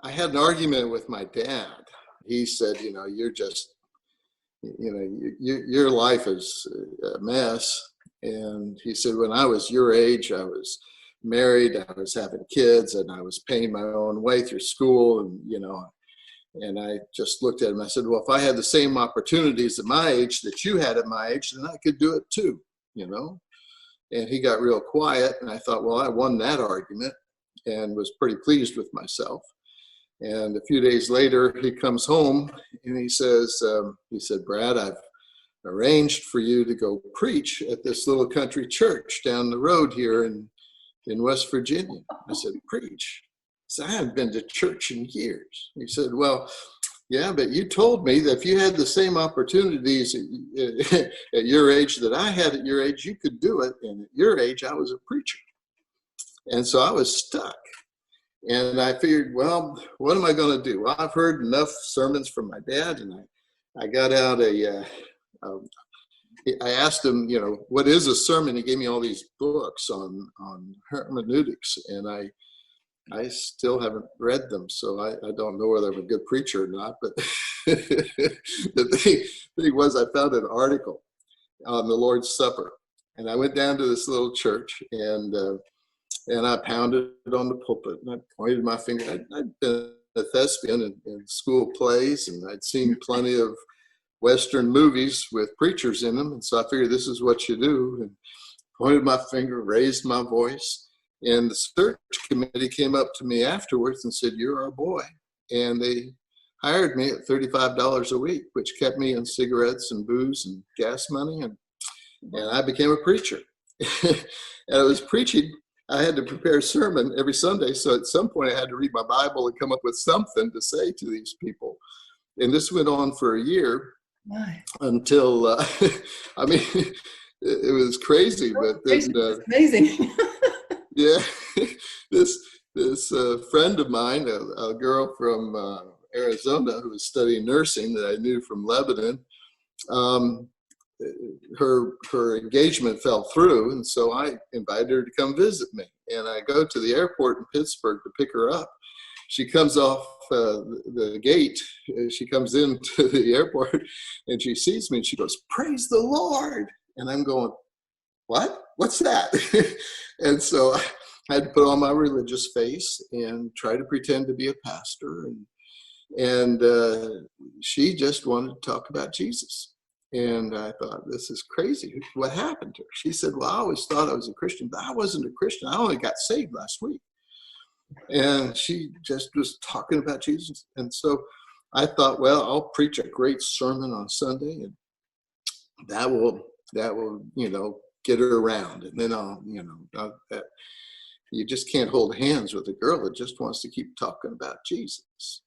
I had an argument with my dad. He said, you're just, your life is a mess. And he said, when I was your age, I was married, I was having kids, and I was paying my own way through school. And I just looked at him. I said, well, if I had the same opportunities at my age that you had at my age, then I could do it too, And he got real quiet. And I thought, well, I won that argument and was pretty pleased with myself. And a few days later, he comes home and he said, Brad, I've arranged for you to go preach at this little country church down the road here in West Virginia. I said, preach? I said, I haven't been to church in years. He said, well, yeah, but you told me that if you had the same opportunities at your age that I had at your age, you could do it. And at your age, I was a preacher. And so I was stuck. And I figured, well, what am I going to do? Well, I've heard enough sermons from my dad, and I got out I asked him, what is a sermon? He gave me all these books on hermeneutics, and I still haven't read them, so I don't know whether I'm a good preacher or not. But the thing was, I found an article on the Lord's Supper, and I went down to this little church, and I pounded it on the pulpit, and I pointed my finger. I'd been a thespian in school plays, and I'd seen plenty of Western movies with preachers in them. And so I figured this is what you do, and pointed my finger, raised my voice. And the search committee came up to me afterwards and said, you're our boy. And they hired me at $35 a week, which kept me in cigarettes and booze and gas money. And I became a preacher. And I was preaching. I had to prepare a sermon every Sunday. So at some point I had to read my Bible and come up with something to say to these people. And this went on for a year. Why? Until, it was crazy. But then, amazing. Yeah, this friend of mine, a girl from Arizona who was studying nursing that I knew from Lebanon, her engagement fell through, and so I invited her to come visit me. And I go to the airport in Pittsburgh to pick her up. She comes off the gate. She comes into the airport, and she sees me, and she goes, "Praise the Lord!" And I'm going, "What? What's that?" And so I had to put on my religious face and try to pretend to be a pastor. And she just wanted to talk about Jesus. And I thought, this is crazy. What happened to her? She said, well, I always thought I was a Christian, but I wasn't a Christian. I only got saved last week. And she just was talking about Jesus. And so I thought, well, I'll preach a great sermon on Sunday, and that will, get her around. And then you just can't hold hands with a girl that just wants to keep talking about Jesus.